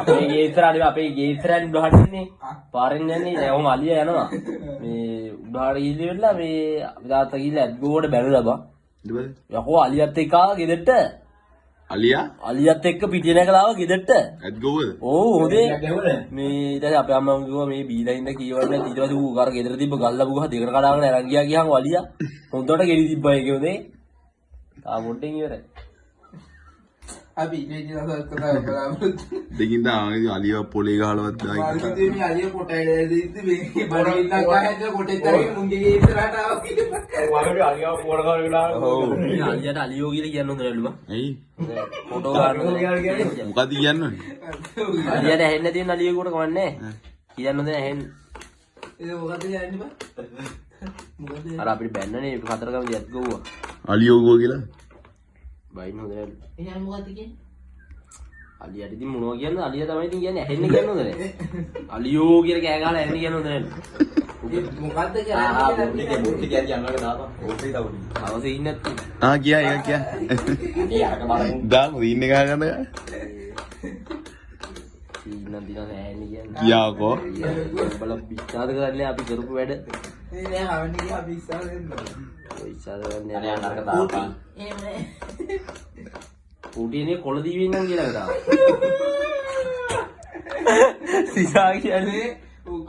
මේ ගේ ඉස්සරහට අපේ ගේ ඉස්සරහින් උඩහට ඉන්නේ. පාරෙන් යන්නේ ඔහොම අලියා යනවා. මේ උඩහට ගිහිල්ලා මේ අපි තාත්තා ගිහිල්ලා ඇද්ගෝවට බැලුවා බා. ඊට පස්සේ යකෝ අලියත් එක්ක ආවා ගෙදරට. අලියත් එක්ක පිටිය නැගලා ආවා ගෙදරට. ඇද්ගෝවද? ඕ හොඳේ. මේ ඊට පස්සේ අපේ අම්මා කිව්වා මේ බීලා ඉන්න කීවන්නේ ඊට පස්සේ ඌ අර ගෙදර තිබ්බ ගල්ලා බුගහ දෙකට කඩාගෙන අරන් ගියා ගියාම අලියා හොඳට ගෙඩි තිබ්බා ඒකේ හොඳේ. තා මොඩෙන් ඉවරයි. අපි ඉන්නේ කියලා කතා කරලා දෙකින් දාන්නේ අලිය පොලේ ගහලවත් දායි. මාළිකේ මේ අලිය කොටයි දෙද්දි මේ බඩින් නැගහද කොටෙත් තරගේ මුංගේ ගේ ඉස්සරහට ආවා කියලා. වලගේ අලියා පොර කරගෙන ආවා. ඔව්. අලියට අලියෝ කියලා කියන්න හොඳ නෑලුවා. ඇයි? ෆොටෝ ගන්න. මොකද කියන්නේ? අලියට ඇහෙන්න තියෙන අලියෙකුට කවන්නේ කියන්න හොඳ ඇහෙන්න. ඒක මොකද කියන්නේ බා? මොකද? අර අපිට බැන්නනේ හතරකම දෙයක් ගවුවා. අලියෝ ගෝ කියලා. බයින් හොඳ නෑලු. එහෙනම් මොකද කියන්නේ? අලියට ඉතින් මොනවා කියන්නේ අලියා තමයි ඉතින් කියන්නේ ඇහෙන්න කියන්න හොඳ නෑ. අලියෝ කියලා කෑ ගහලා ඇහෙන්න කියන්න හොඳ නෑලු. මොකද්ද කියන්නේ? මුට්ටි කියන්නේ යනවා දාපන්. ඕකේ තවුනි. අවසේ ඉන්නේ නැත්නම්. කියා ඒක කියා. මේ අරක බලමු. දාමු ඉන්නේ ගහගන්න. සීනන් දින නැහැ කියන්නේ. කියාකෝ. බල විශ්වාස කරන්නේ අපි කරපු වැඩ. මේ නෑ හවන්නේ කියලා අපි ඉස්සර දෙන්න. ඔය විශ්වාස කරන්නේ නැහැ අරක දාපන්. එහෙමනේ. ඌටිනේ කොළ දීවින් නම් කියලා දාපන්. සිතා කියන්නේ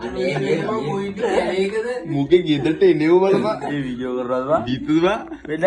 අනේ මේක කොයිද කැලේකද? මුකේ ගෙදරට එනෙව බලපන්. මේ වීඩියෝ කරනවා දීතුවා. වෙන්න